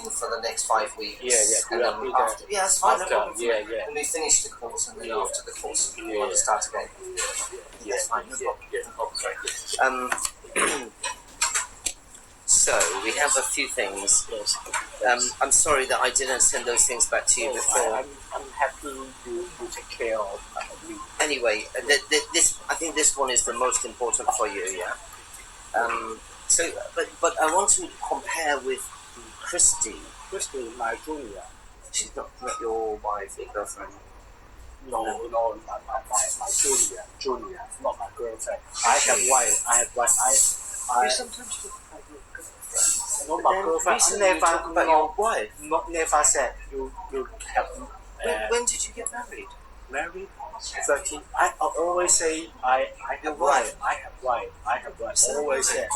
meeting for the next 5 weeks. Yeah. And then after, it's fine. After, yeah. When we finish the course, and then after the course, we Yeah. want to start again. That's fine. So we have a few things. Yes. I'm sorry that I didn't send those things back to you before. I'm happy you take care of me. Anyway, this I think this one is the most important for you, yeah. But I want to compare with Christy. Christy, my junior. She's not your wife, your girlfriend. No, my junior, not my girlfriend. I have wife. You sometimes talk about your girlfriend. No, my girlfriend. Recently you talk about your wife. Never said you have. When did you get married? Married? 13. I always say I have wife. I have wife. Always say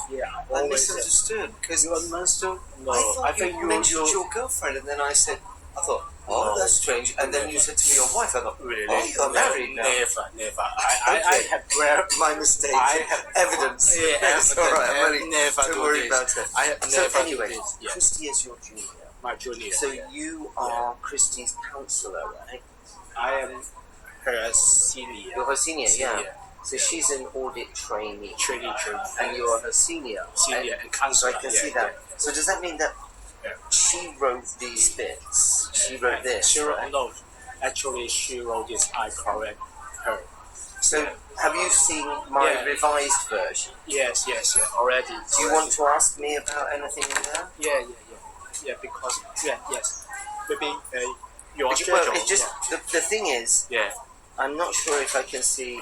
I misunderstood because you understood. No, I think you mentioned your girlfriend, and then I thought, oh, that's strange. And then you said to me, your wife. I thought, really? Oh, you're married now. Never. I have my mistake. I have evidence. Yeah, it's all right. I'm only never don't do worry this. about it. I have So never anyway, do this. Yeah. Christy is your junior. My junior. So you are Christy's counselor, right? I am her senior. You're her senior, yeah. So she's an audit trainee. And you're her senior. Senior and So counselor. I can see that. So does that mean that she wrote these bits? She wrote this, She wrote, right? no, actually she wrote this. I correct her. So have you seen my revised version? Yes, already. Do you want to ask me about anything in there? Yeah, because yes. Maybe your Well, schedule. it's just the thing is, Yeah. I'm not sure if I can see.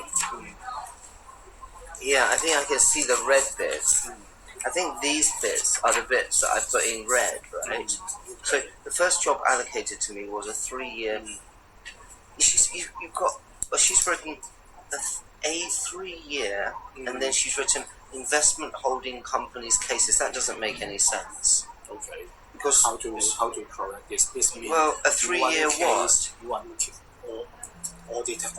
Yeah, I think I can see the red bits. I think these bits are the bits that I put in red, right? So the first job allocated to me was a 3-year. You've got. Well, she's written a 3-year, and then she's written investment holding companies cases. That doesn't make any sense. Okay. Because how to correct this? This means well, a 3-year what? You want to audit the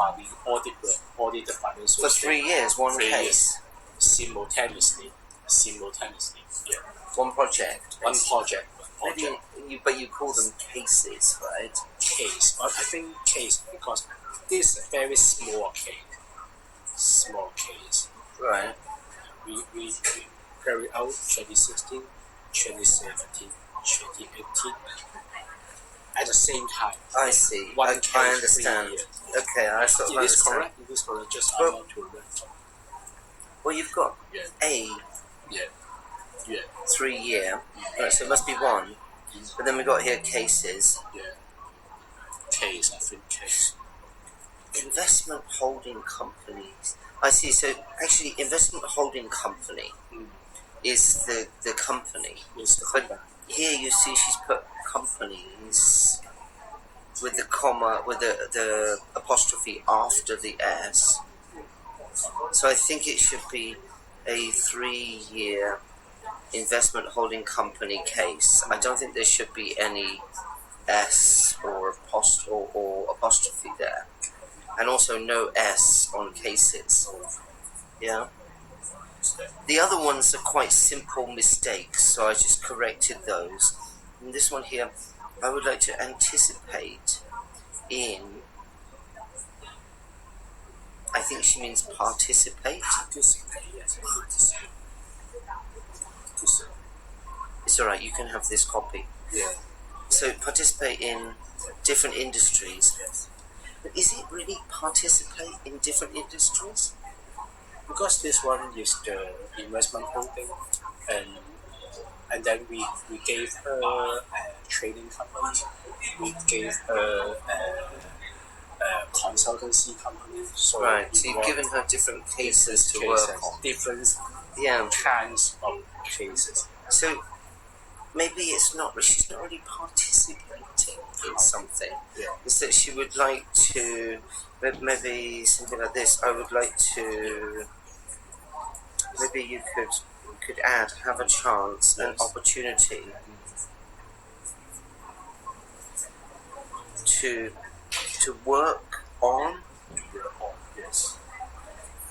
financial For 3 years, one 3 case. Simultaneously. Yeah. One project. One project. But you call them cases, right? Case. I think case because this is a very small case. Right. We carry out 2016, 2017, 2018 at the same time. I see. One I case, understand. 3 years. Okay, I sort of It is understand. correct. It is correct. Just Well, I want to read. Well, you've got a 3-year, right, so it must be one. But then we got here cases. Case, I think case. Investment holding companies. I see. So actually, investment holding company is the company. But here you see she's put companies with the comma, with the apostrophe after the S. So I think it should be a 3-year investment holding company case. I don't think there should be any S or apostrophe there. And also no S on cases. Yeah. The other ones are quite simple mistakes, so I just corrected those. And this one here, I would like to anticipate in. I think she means participate. It's alright, you can have this copy. Yeah. So participate in different industries. But is it really participate in different industries? Because this one is the investment holding, and then we gave her a trading company, we gave her a consultancy company. So right, so you've given her different cases to work on. Different kinds of cases. So maybe she's not really participating in something. Yeah. It's that she would like to, maybe something like this, I would like to, maybe you could add, have a chance, an opportunity to work on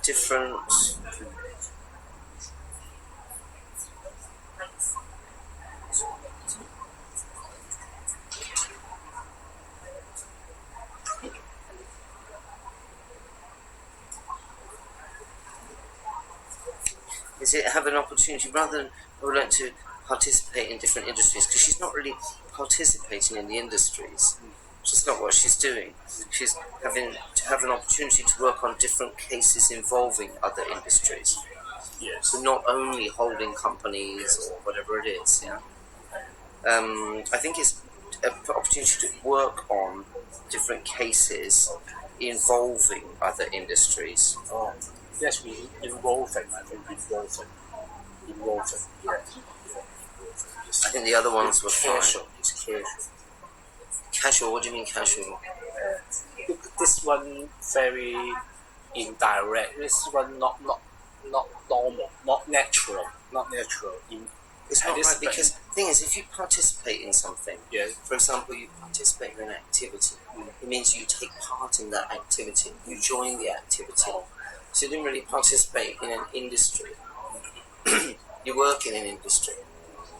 different to have an opportunity rather than I would like to participate in different industries, because she's not really participating in the industries. That's not what she's doing. She's having to have an opportunity to work on different cases involving other industries. Yes. So not only holding companies or whatever it is. Yeah. I think it's an opportunity to work on different cases involving other industries. Oh, yes, we involving. I think involving. Yeah. I think the other ones were fine. Casual. It's casual. Casual. What do you mean casual? This one very indirect. This one not normal, not natural. It's not right, because the thing is, if you participate in something, Yes. for example, you participate in an activity, it means you take part in that activity, you join the activity. So you didn't really participate in an industry. You work in an industry,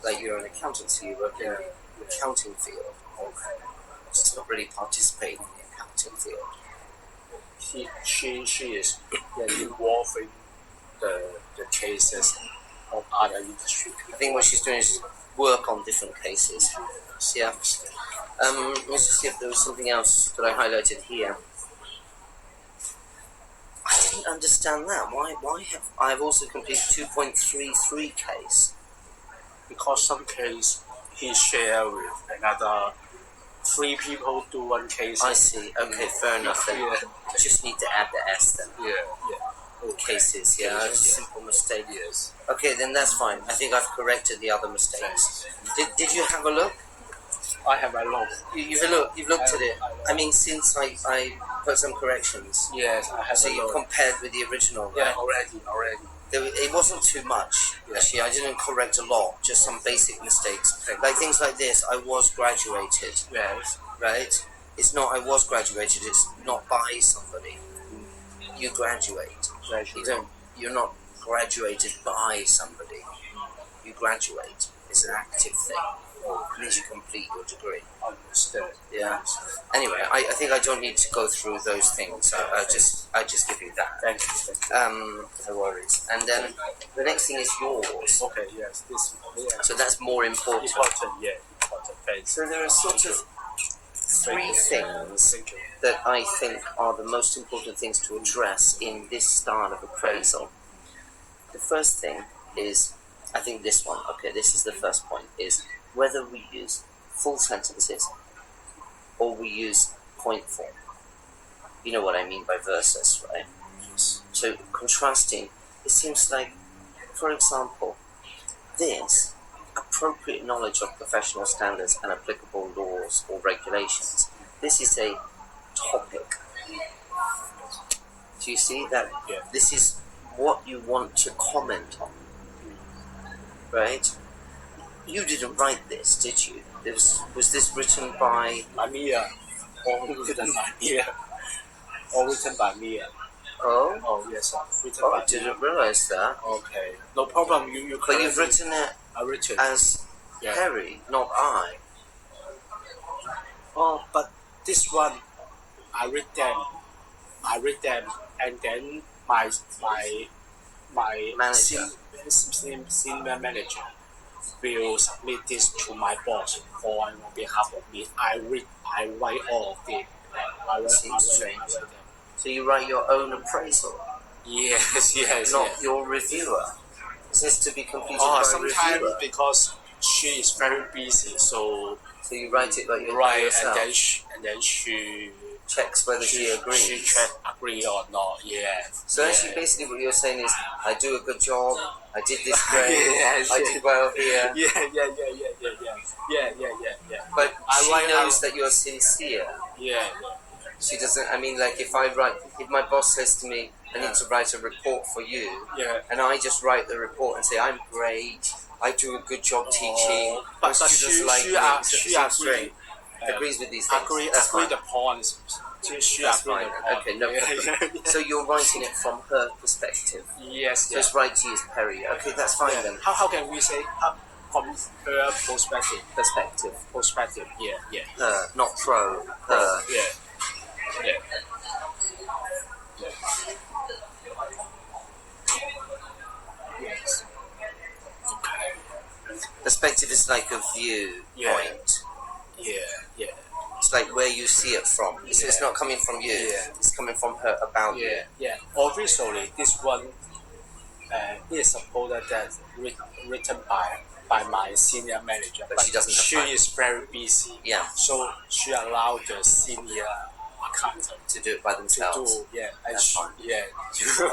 like you're an accountant, so you work in the accounting field. It's not really participating in the accounting field. She is involving the cases of other industry. I think what she's doing is work on different cases. Yeah. Let's just see if there was something else that I highlighted here. I didn't understand that. Why have I've also completed 2.33 case? Because some case he share with another 3 people do one case. I see. Okay, fair enough then. Yeah. Just need to add the S then. Yeah. Cases, yeah, Cases, it's a yeah. simple mistake. Yes. Okay, then that's fine. I think I've corrected the other mistakes. Did you have a look? I have a lot. You've looked at it. I mean, since I put some corrections. Yes, I have So a you lot. compared with the original, Yeah, right? already. It wasn't too much, actually. I didn't correct a lot, just some basic mistakes. Like things like this, I was graduated, Yes. right? It's not I was graduated, it's not by somebody. You graduate. You're not graduated by somebody. You graduate. It's an active thing. It means you complete your degree. Understood. Yeah. Anyway, I think I don't need to go through those things. I just give you that. Thank you. No worries. And then the next thing is yours. Okay, yes. This So that's more important. important. Thanks. So there are sort of 3 things Thank you. that I think are the most important things to address in this style of appraisal. The first thing is, I think this one, okay, this is the first point, is whether we use full sentences or we use point form. You know what I mean by versus, right? So contrasting, it seems like, for example, this appropriate knowledge of professional standards and applicable laws or regulations. This is a topic. Do you see that? Yeah. This is what you want to comment on, right? You didn't write this, did you? Was this written by? Mia. All written by Mia. All written by Mia. Oh, Oh yes, written I by Mia. didn't realize that. Okay, no problem. You But you've written it I written. as Yeah. Perry, not I. Oh, but this one, I read them, and then my Manager. senior manager will submit this to my boss on behalf of me. I write all of them. I Seems strange. write them. So you write your own appraisal, Yes. not your reviewer. This is to be completed Oh, by a sometimes reviewer. because she is very busy, so So you write it like you're right, yourself. and then she Checks whether she agrees. She agree or not. Yeah. So yeah. actually, basically, what you're saying is, I do a good job. I did this great. Yes, I yes. did well here. Yeah. But I she write knows out- that you're sincere. Yeah. She doesn't. I mean, like if my boss says to me, I need to write a report for you, Yeah. and I just write the report and say I'm great. I do a good job teaching. But my students like me. she Straight. Agrees with these things. Agree That's fine. the points. She That's agree fine. the point. Okay, no problem. So you're writing it from her perspective. Yes. Just write to you as Perry. Okay, that's fine Yeah. then. How can we say from her perspective? Perspective. Yeah. Her, not pro. Her. Yeah. Yes. Perspective is like a view Yeah. point. Yeah. It's like where you see it from. It's not coming from you. Yeah. It's coming from her about you. Yeah. Originally, this one is supposed that written by my senior manager, But she doesn't have time. is very busy. Yeah. So she allowed the senior accountant To do it by to themselves. do. Yeah. And That's fine. Yeah.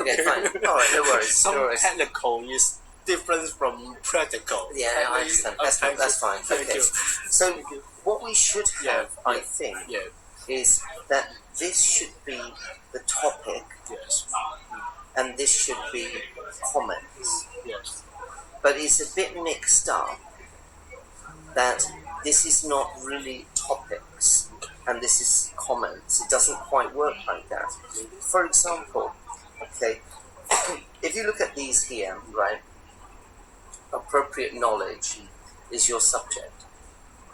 Okay, fine. All right, no worries. Some No worries. technical is different from practical. Yeah, I understand. That's fine. Thank Okay. you. So Thank you. what we should have, Yeah. I think, Yeah. is that this should be the topic Yes. and this should be comments. Yes. But it's a bit mixed up that this is not really topics and this is comments. It doesn't quite work like that. For example, okay, if you look at these here, right, appropriate knowledge is your subject.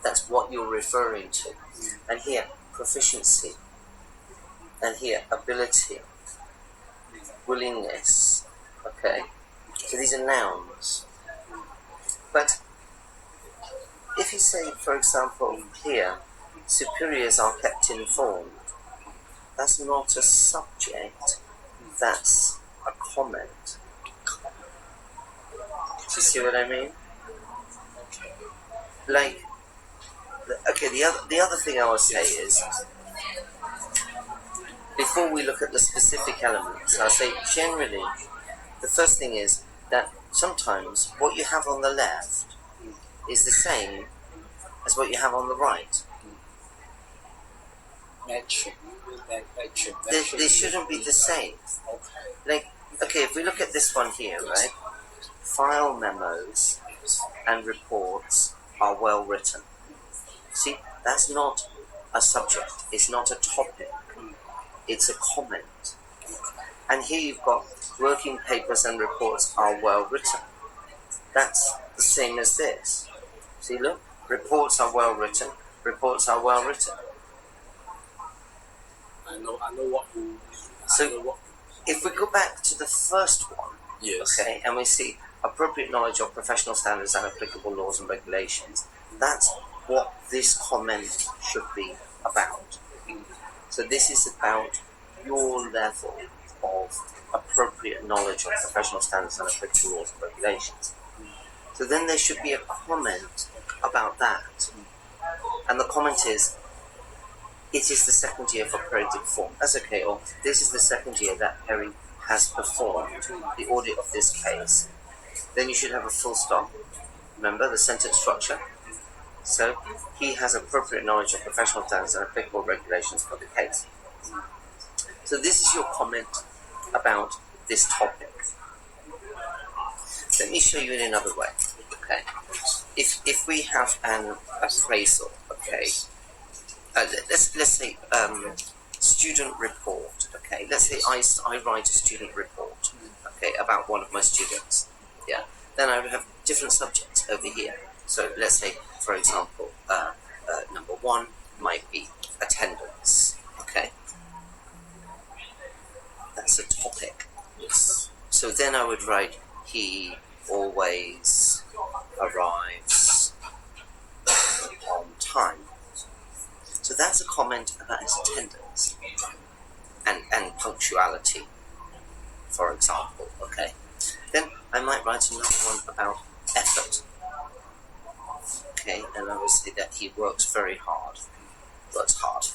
That's what you're referring to. And here, proficiency. And here, ability. Willingness. Okay? So these are nouns. But if you say, for example, here, superiors are kept informed, that's not a subject, that's a comment. Do you see what I mean? Okay. Like, okay, the other thing I would say is, before we look at the specific elements, I'll say generally, the first thing is that sometimes what you have on the left is the same as what you have on the right. Matching. They shouldn't be the same. Okay. Like, okay, if we look at this one here, right? File memos and reports are well written. See, that's not a subject. It's not a topic. It's a comment. And here you've got working papers and reports are well written. That's the same as this. See, look, reports are well written. Reports are well written. I know what you mean. So, if we go back to the first one, Yes. okay, and we see appropriate knowledge of professional standards and applicable laws and regulations, that's what this comment should be about. So this is about your level of appropriate knowledge of professional standards and applicable laws and regulations. So then there should be a comment about that. And the comment is, it is the second year for Perry to perform. That's okay, or this is the second year that Perry has performed the audit of this case. Then you should have a full stop. Remember the sentence structure? So, he has appropriate knowledge of professional standards and applicable regulations for the case. So this is your comment about this topic. Let me show you in another way. Okay. If we have an appraisal, okay, let's say student report. Okay, let's say I write a student report. Okay, about one of my students. Yeah. Then I would have different subjects over here. So let's say, for example, number one might be attendance. Okay. That's a topic. Yes. So then I would write, he always arrives on time. So that's a comment about his attendance and punctuality, for example. Okay. Then I might write another one about effort. Okay, and I would say that he works very hard. Works hard.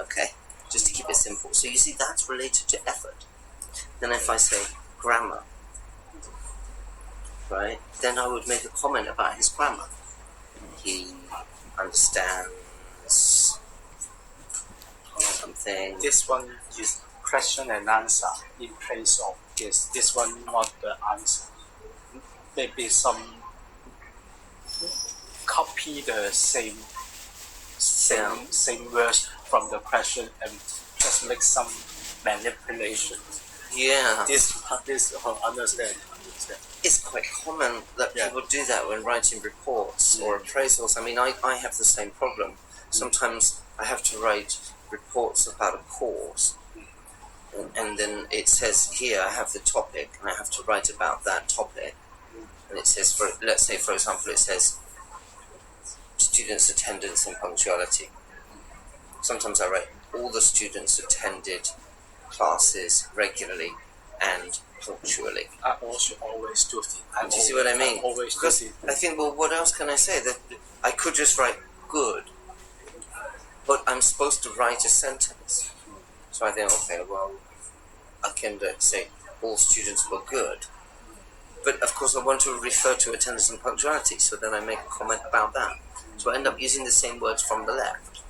Okay. Just to keep it simple. So you see, that's related to effort. Then if I say grammar, right, then I would make a comment about his grammar. He understands something. This one is question and answer in place of this. This one not the answer. Maybe some copy the same words from the question and just make some manipulation. Yeah. This understand. It's quite common that people do that when writing reports or appraisals. I mean, I have the same problem. Sometimes I have to write reports about a course, and then it says here I have the topic, and I have to write about that topic. and it says, let's say, for example, it says students' attendance and punctuality. Sometimes I write all the students attended classes regularly and punctually. I also always do it. Do you see what I mean? Always Because do it. I think, well, what else can I say? That I could just write good, but I'm supposed to write a sentence. So I think, okay, well, I can say all students were good. But of course, I want to refer to attendance and punctuality, so then I make a comment about that. So I end up using the same words from the left.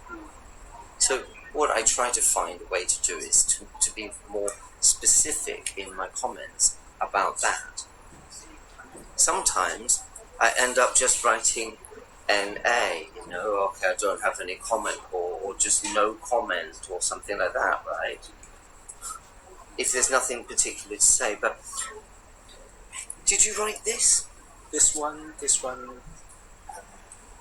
So what I try to find a way to do is to be more specific in my comments about that. Sometimes I end up just writing NA, okay, I don't have any comment, or just no comment, or something like that, right? If there's nothing particular to say. But did you write this? This one. I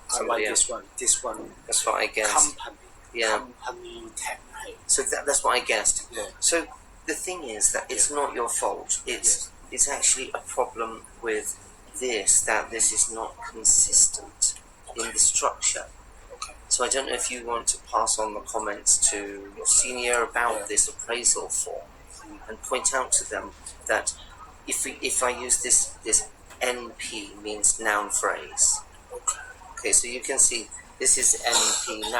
Somebody like else. this one. That's what I guessed. Company. Yeah. Company template. So that's what I guessed. Yeah. So the thing is that it's not your fault. It's actually a problem with that this is not consistent in the structure. Okay. So I don't know if you want to pass on the comments to your senior about this appraisal form and point out to them that if I use this NP means noun phrase. Okay. Okay, so you can see this is NP noun